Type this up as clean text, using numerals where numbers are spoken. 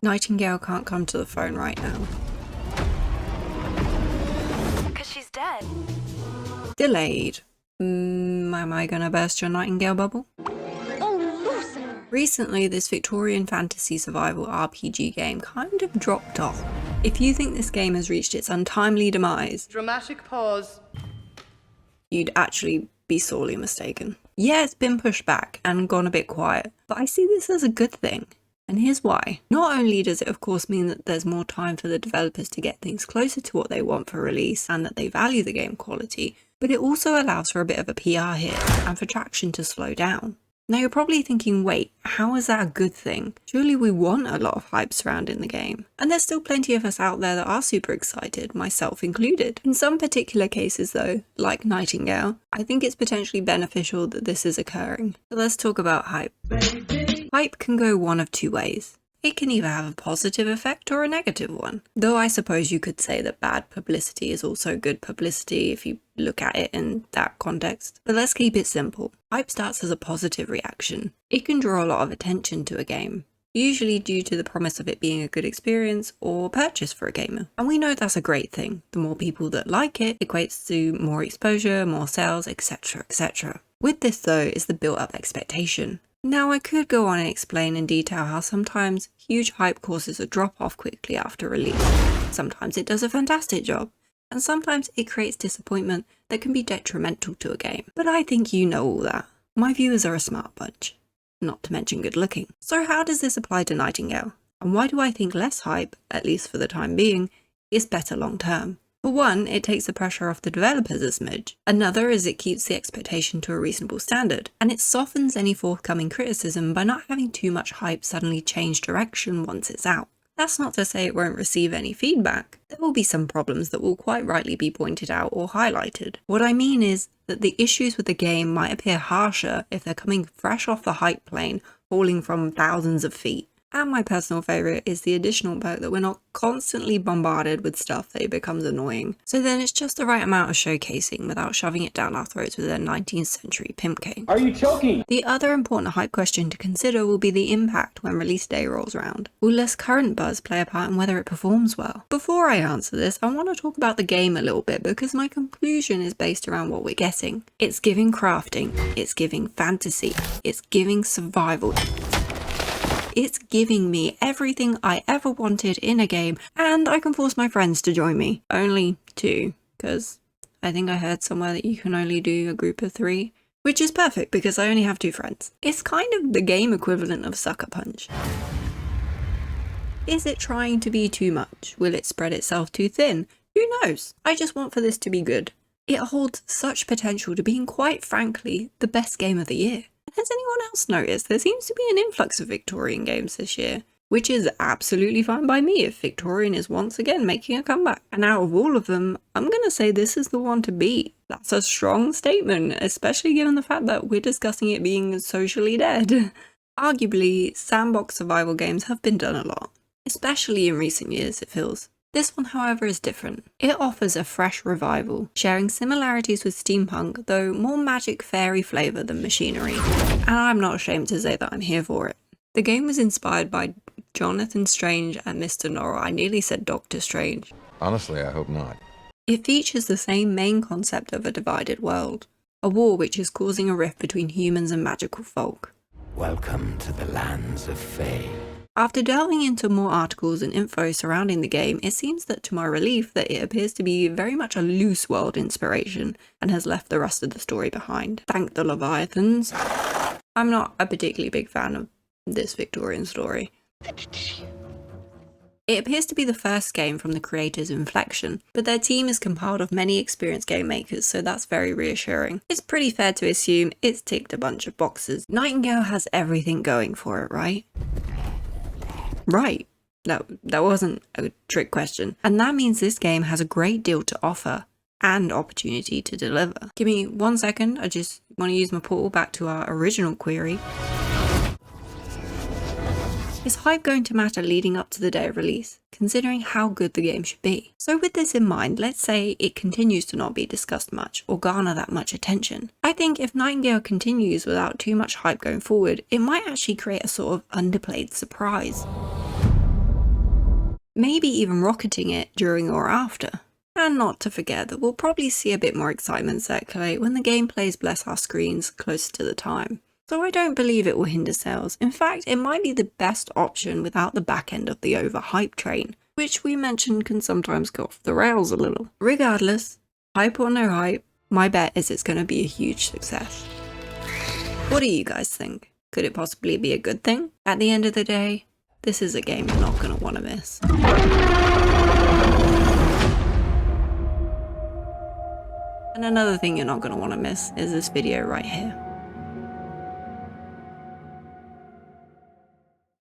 Nightingale can't come to the phone right now. Because she's dead. Delayed. Am I gonna burst your Nightingale bubble? Recently, this Victorian fantasy survival RPG game kind of dropped off. If you think this game has reached its untimely demise, Dramatic pause. you'd actually be sorely mistaken. Yeah, it's been pushed back and gone a bit quiet, but I see this as a good thing. And here's why. Not only does it of course mean that there's more time for the developers to get things closer to what they want for release and that they value the game quality, but it also allows for a bit of a PR hit and for traction to slow down. Now you're probably thinking, wait, how is that a good thing? Surely we want a lot of hype surrounding the game. And there's still plenty of us out there that are super excited, myself included. In some particular cases though, like Nightingale, I think it's potentially beneficial that this is occurring. So let's talk about hype. Hype can go one of two ways. It can either have a positive effect or a negative one. Though I suppose you could say that bad publicity is also good publicity if you look at it in that context. But let's keep it simple. Hype starts as a positive reaction. It can draw a lot of attention to a game, usually due to the promise of it being a good experience or purchase for a gamer. And we know that's a great thing. The more people that like it equates to more exposure, more sales, etc, etc. With this though is the built-up expectation. Now I could go on and explain in detail how sometimes huge hype causes a drop off quickly after release. Sometimes it does a fantastic job, and sometimes it creates disappointment that can be detrimental to a game. But I think you know all that. My viewers are a smart bunch, not to mention good looking. So how does this apply to Nightingale? And why do I think less hype, at least for the time being, is better long term? For one, it takes the pressure off the developers a smidge. Another is it keeps the expectation to a reasonable standard, and it softens any forthcoming criticism by not having too much hype suddenly change direction once it's out. That's not to say it won't receive any feedback. There will be some problems that will quite rightly be pointed out or highlighted. What I mean is that the issues with the game might appear harsher if they're coming fresh off the hype plane, falling from thousands of feet. And my personal favourite is the additional perk that we're not constantly bombarded with stuff that it becomes annoying. So then it's just the right amount of showcasing without shoving it down our throats with a 19th century pimp cane. Are you choking? The other important hype question to consider will be the impact when release day rolls around. Will less current buzz play a part in whether it performs well? Before I answer this, I want to talk about the game a little bit because my conclusion is based around what we're getting. It's giving crafting, it's giving fantasy, it's giving survival. It's giving me everything I ever wanted in a game, and I can force my friends to join me. Only 2, because I think I heard somewhere that you can only do a group of 3, which is perfect because I only have 2 friends. It's kind of the game equivalent of Sucker Punch. Is it trying to be too much? Will it spread itself too thin? Who knows? I just want for this to be good. It holds such potential to being, quite frankly, the best game of the year. Has anyone else noticed there seems to be an influx of Victorian games this year? Which is absolutely fine by me if Victorian is once again making a comeback. And out of all of them, I'm gonna say this is the one to beat. That's a strong statement, especially given the fact that we're discussing it being socially dead. Arguably, sandbox survival games have been done a lot, especially in recent years it feels. This one, however, is different. It offers a fresh revival, sharing similarities with steampunk, though more magic fairy flavour than machinery. And I'm not ashamed to say that I'm here for it. The game was inspired by Jonathan Strange and Mr. Norrell. I nearly said Doctor Strange. Honestly, I hope not. It features the same main concept of a divided world, a war which is causing a rift between humans and magical folk. Welcome to the lands of Fae. After delving into more articles and info surrounding the game, it seems that to my relief that it appears to be very much a loose world inspiration and has left the rest of the story behind. Thank the Leviathans. I'm not a particularly big fan of this Victorian story. It appears to be the first game from the creators of Inflection, but their team is compiled of many experienced game makers, so that's very reassuring. It's pretty fair to assume it's ticked a bunch of boxes. Nightingale has everything going for it, right? Right. No, that wasn't a trick question. And that means this game has a great deal to offer and opportunity to deliver. Give me 1 second, I just want to use my portal back to our original query. Is hype going to matter leading up to the day of release, considering how good the game should be? So with this in mind, let's say it continues to not be discussed much or garner that much attention. I think if Nightingale continues without too much hype going forward, it might actually create a sort of underplayed surprise. maybe even rocketing it during or after. And not to forget that we'll probably see a bit more excitement circulate when the game plays Bless Our Screens closer to the time. So I don't believe it will hinder sales. In fact, it might be the best option without the back end of the overhype train, which we mentioned can sometimes go off the rails a little. Regardless, hype or no hype, my bet is it's going to be a huge success. What do you guys think? Could it possibly be a good thing? At the end of the day, this is a game you're not going to want to miss. And another thing you're not going to want to miss is this video right here.